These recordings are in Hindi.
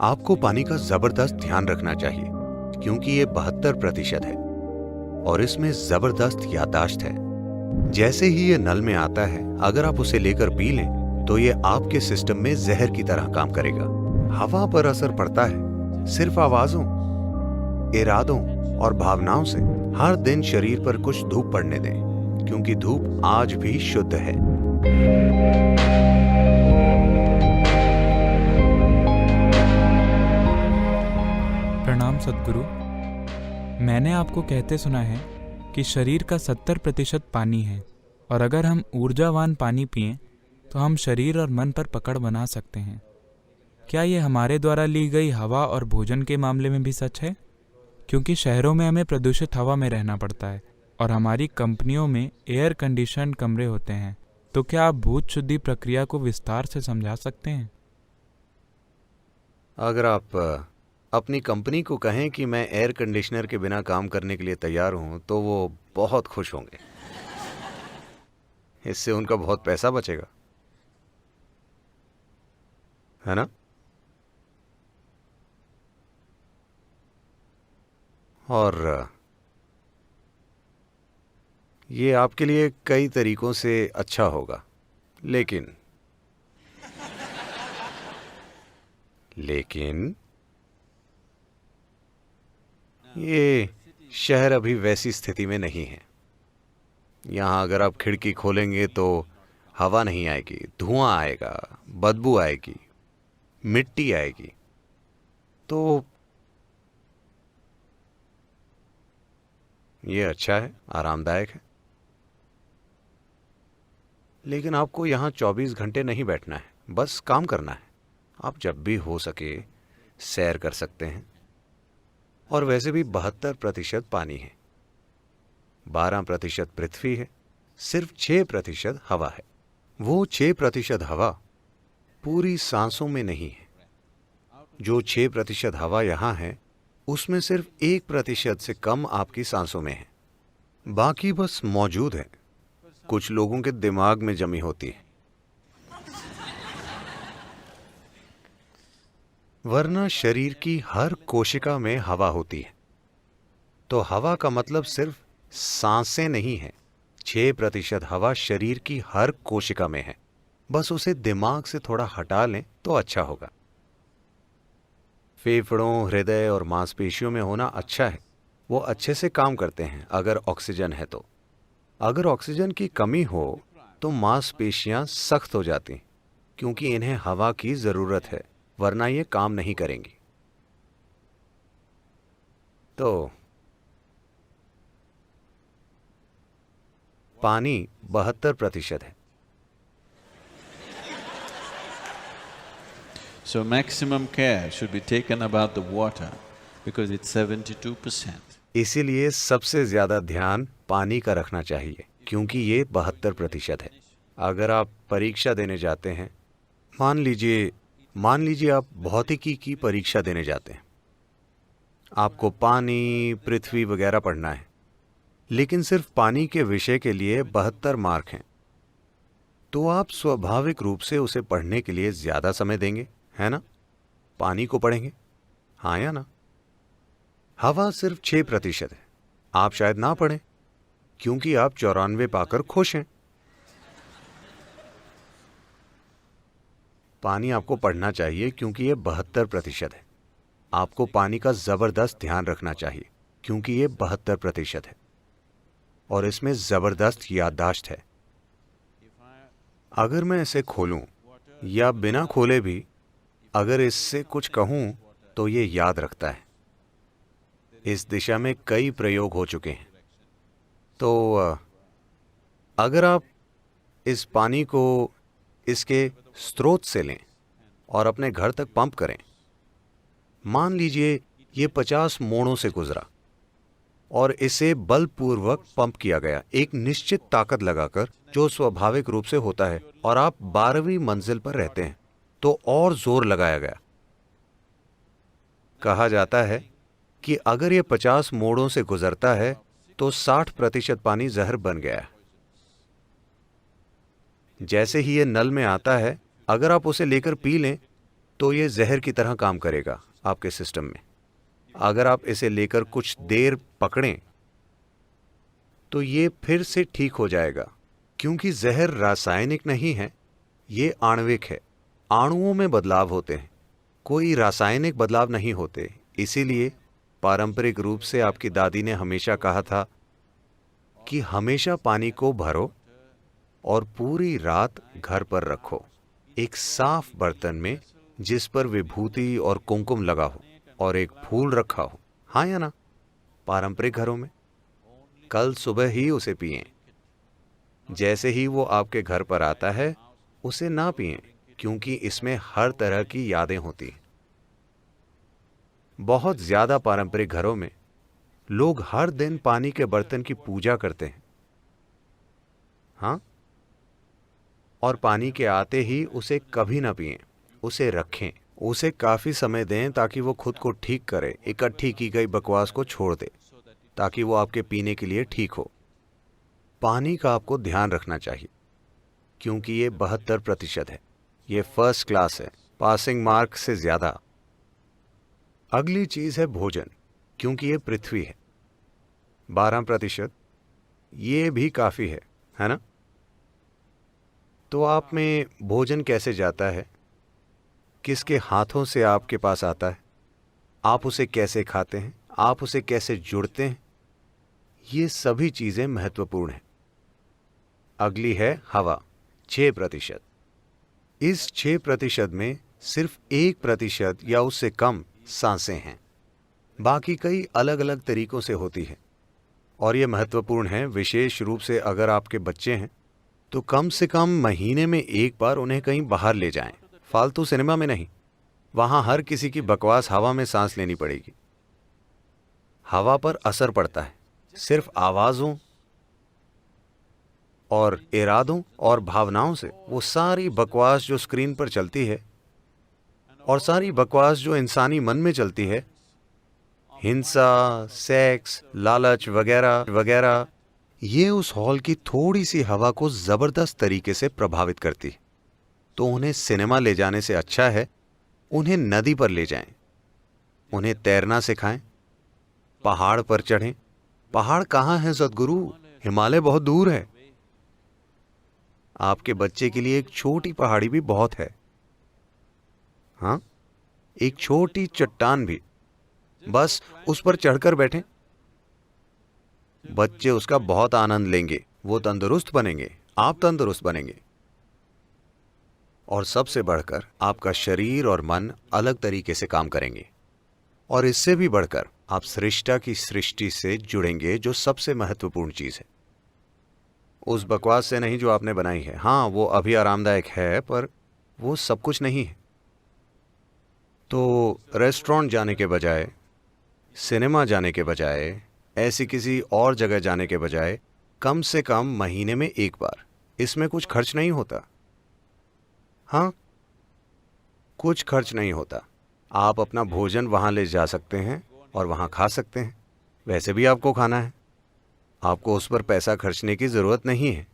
आपको पानी का जबरदस्त ध्यान रखना चाहिए क्योंकि ये 72% है और इसमें जबरदस्त याददाश्त है। जैसे ही ये नल में आता है, अगर आप उसे लेकर पी लें तो ये आपके सिस्टम में जहर की तरह काम करेगा। हवा पर असर पड़ता है सिर्फ आवाजों, इरादों और भावनाओं से। हर दिन शरीर पर कुछ धूप पड़ने दें क्योंकि धूप आज भी शुद्ध है। प्रणाम सद्गुरु। मैंने आपको कहते सुना है कि शरीर का 70% पानी है और अगर हम ऊर्जावान पानी पिएं तो हम शरीर और मन पर पकड़ बना सकते हैं। क्या ये हमारे द्वारा ली गई हवा और भोजन के मामले में भी सच है? क्योंकि शहरों में हमें प्रदूषित हवा में रहना पड़ता है और हमारी कंपनियों में एयर कंडीशन्ड कमरे होते हैं। तो क्या आप भूत शुद्धि प्रक्रिया को विस्तार से समझा सकते हैं? अगर आप अपनी कंपनी को कहें कि मैं एयर कंडीशनर के बिना काम करने के लिए तैयार हूं तो वो बहुत खुश होंगे। इससे उनका बहुत पैसा बचेगा, है ना? और ये आपके लिए कई तरीकों से अच्छा होगा, लेकिन ये शहर अभी वैसी स्थिति में नहीं है। यहाँ अगर आप खिड़की खोलेंगे तो हवा नहीं आएगी, धुआं आएगा, बदबू आएगी, मिट्टी आएगी। तो ये अच्छा है, आरामदायक है, लेकिन आपको यहाँ 24 घंटे नहीं बैठना है, बस काम करना है। आप जब भी हो सके सैर कर सकते हैं। और वैसे भी 72% पानी है, 12% पृथ्वी है, सिर्फ 6% हवा है। वो 6% हवा पूरी सांसों में नहीं है। जो 6% हवा यहाँ है उसमें सिर्फ 1% से कम आपकी सांसों में है। बाकी बस मौजूद है, कुछ लोगों के दिमाग में जमी होती है। वरना शरीर की हर कोशिका में हवा होती है। तो हवा का मतलब सिर्फ सांसें नहीं है। 6% हवा शरीर की हर कोशिका में है। बस उसे दिमाग से थोड़ा हटा लें तो अच्छा होगा। फेफड़ों, हृदय और मांसपेशियों में होना अच्छा है, वो अच्छे से काम करते हैं अगर ऑक्सीजन है तो। अगर ऑक्सीजन की कमी हो तो मांसपेशियां सख्त हो जाती क्योंकि इन्हें हवा की जरूरत है, वरना ये काम नहीं करेंगी। तो पानी 72% है। So maximum care should be taken about the water because it's 72%. इसीलिए सबसे ज्यादा ध्यान पानी का रखना चाहिए क्योंकि ये 72% है। अगर आप परीक्षा देने जाते हैं, मान लीजिए आप भौतिकी की परीक्षा देने जाते हैं, आपको पानी, पृथ्वी वगैरह पढ़ना है, लेकिन सिर्फ पानी के विषय के लिए 72 मार्क हैं, तो आप स्वाभाविक रूप से उसे पढ़ने के लिए ज्यादा समय देंगे, है ना? पानी को पढ़ेंगे, हाँ या ना? हवा सिर्फ 6% है। आप शायद ना पढ़ें क्योंकि आप 94 पाकर खुश हैं। पानी आपको पढ़ना चाहिए क्योंकि ये 72% है। आपको पानी का जबरदस्त ध्यान रखना चाहिए क्योंकि ये 72% है और इसमें जबरदस्त याददाश्त है। अगर मैं इसे खोलूं या बिना खोले भी अगर इससे कुछ कहूं तो ये याद रखता है। इस दिशा में कई प्रयोग हो चुके हैं। तो अगर आप इस पानी को इसके स्रोत से लें और अपने घर तक पंप करें, मान लीजिए ये 50 मोड़ों से गुजरा और इसे बलपूर्वक पंप किया गया एक निश्चित ताकत लगाकर, जो स्वाभाविक रूप से होता है, और आप 12वीं मंजिल पर रहते हैं तो और जोर लगाया गया। कहा जाता है कि अगर ये 50 मोड़ों से गुजरता है तो 60% पानी जहर बन गया है। जैसे ही ये नल में आता है, अगर आप उसे लेकर पी लें तो ये जहर की तरह काम करेगा आपके सिस्टम में। अगर आप इसे लेकर कुछ देर पकड़ें तो ये फिर से ठीक हो जाएगा, क्योंकि जहर रासायनिक नहीं है, ये आणविक है। अणुओं में बदलाव होते हैं, कोई रासायनिक बदलाव नहीं होते। इसीलिए पारंपरिक रूप से आपकी दादी ने हमेशा कहा था कि हमेशा पानी को भरो और पूरी रात घर पर रखो, एक साफ बर्तन में जिस पर विभूति और कुमकुम लगा हो और एक फूल रखा हो। हाँ या ना? पारंपरिक घरों में कल सुबह ही उसे पिएं। जैसे ही वो आपके घर पर आता है उसे ना पिएं, क्योंकि इसमें हर तरह की यादें होती हैं। बहुत ज्यादा पारंपरिक घरों में लोग हर दिन पानी के बर्तन की पूजा करते हैं। हाँ, और पानी के आते ही उसे कभी ना पिएं, उसे रखें, उसे काफी समय दें ताकि वो खुद को ठीक करे, इकट्ठी की गई बकवास को छोड़ दे, ताकि वो आपके पीने के लिए ठीक हो। पानी का आपको ध्यान रखना चाहिए, क्योंकि ये 72% है। ये फर्स्ट क्लास है, पासिंग मार्क से ज्यादा। अगली चीज है भोजन, क्योंकि ये पृथ्वी है। 12%, ये भी काफी है ना? तो आप में भोजन कैसे जाता है, किसके हाथों से आपके पास आता है, आप उसे कैसे खाते हैं, आप उसे कैसे जुड़ते हैं, ये सभी चीजें महत्वपूर्ण हैं। अगली है हवा, 6%। इस 6% में सिर्फ 1% या उससे कम सांसें हैं, बाकी कई अलग अलग तरीकों से होती है। और ये महत्वपूर्ण है, विशेष रूप से अगर आपके बच्चे हैं तो कम से कम महीने में एक बार उन्हें कहीं बाहर ले जाएं, फालतू सिनेमा में नहीं। वहां हर किसी की बकवास हवा में सांस लेनी पड़ेगी। हवा पर असर पड़ता है, सिर्फ आवाजों और इरादों और भावनाओं से। वो सारी बकवास जो स्क्रीन पर चलती है और सारी बकवास जो इंसानी मन में चलती है, हिंसा, सेक्स, लालच वगैरह वगैरह, ये उस हॉल की थोड़ी सी हवा को जबरदस्त तरीके से प्रभावित करती है। तो उन्हें सिनेमा ले जाने से अच्छा है उन्हें नदी पर ले जाएं, उन्हें तैरना सिखाएं, पहाड़ पर चढ़ें। पहाड़ कहाँ है सद्गुरु? हिमालय बहुत दूर है। आपके बच्चे के लिए एक छोटी पहाड़ी भी बहुत है। हाँ, एक छोटी चट्टान भी, बस उस पर चढ़कर बैठें। बच्चे उसका बहुत आनंद लेंगे, वो तंदुरुस्त बनेंगे, आप तंदुरुस्त बनेंगे। और सबसे बढ़कर आपका शरीर और मन अलग तरीके से काम करेंगे। और इससे भी बढ़कर आप सृष्टा की सृष्टि से जुड़ेंगे, जो सबसे महत्वपूर्ण चीज है। उस बकवास से नहीं जो आपने बनाई है। हाँ, वो अभी आरामदायक है, पर वो सब कुछ नहीं है। तो रेस्टोरेंट जाने के बजाय, सिनेमा जाने के बजाय, ऐसी किसी और जगह जाने के बजाय कम से कम महीने में एक बार, इसमें कुछ खर्च नहीं होता। हाँ, कुछ खर्च नहीं होता। आप अपना भोजन वहां ले जा सकते हैं और वहां खा सकते हैं। वैसे भी आपको खाना है, आपको उस पर पैसा खर्चने की जरूरत नहीं है।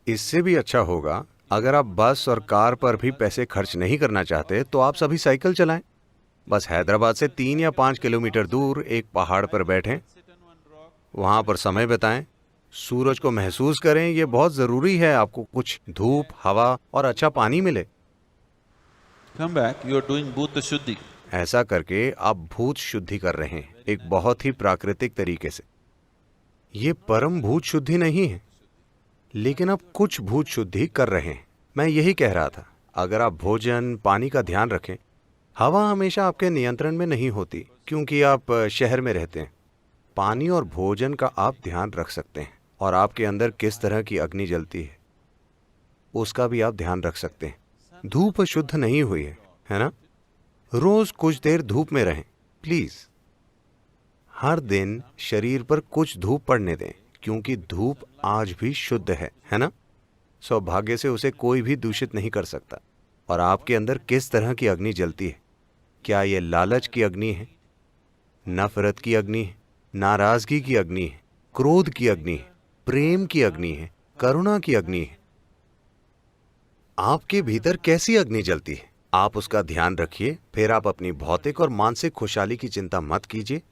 इससे भी अच्छा होगा अगर आप बस और कार पर भी पैसे खर्च नहीं करना चाहते तो आप सभी साइकिल चलाएं। बस हैदराबाद से 3 या 5 किलोमीटर दूर एक पहाड़ पर बैठें, वहां पर समय बिताएं, सूरज को महसूस करें। ये बहुत जरूरी है, आपको कुछ धूप, हवा और अच्छा पानी मिले। Come back, you are doing Bhuta Shuddhi. ऐसा करके आप भूत शुद्धि कर रहे हैं, एक बहुत ही प्राकृतिक तरीके से। ये परम भूत शुद्धि नहीं है, लेकिन आप कुछ भूत शुद्धि कर रहे हैं। मैं यही कह रहा था, अगर आप भोजन, पानी का ध्यान रखें। हवा हमेशा आपके नियंत्रण में नहीं होती, क्योंकि आप शहर में रहते हैं। पानी और भोजन का आप ध्यान रख सकते हैं, और आपके अंदर किस तरह की अग्नि जलती है उसका भी आप ध्यान रख सकते हैं। धूप शुद्ध नहीं हुई है ना? रोज कुछ देर धूप में रहें प्लीज। हर दिन शरीर पर कुछ धूप पड़ने दें, क्योंकि धूप आज भी शुद्ध है ना? सौभाग्य से उसे कोई भी दूषित नहीं कर सकता। और आपके अंदर किस तरह की अग्नि जलती है? क्या यह लालच की अग्नि है, नफरत की अग्नि है, नाराजगी की अग्नि है, क्रोध की अग्नि है, प्रेम की अग्नि है, करुणा की अग्नि है? आपके भीतर कैसी अग्नि जलती है? आप उसका ध्यान रखिए, फिर आप अपनी भौतिक और मानसिक खुशहाली की चिंता मत कीजिए।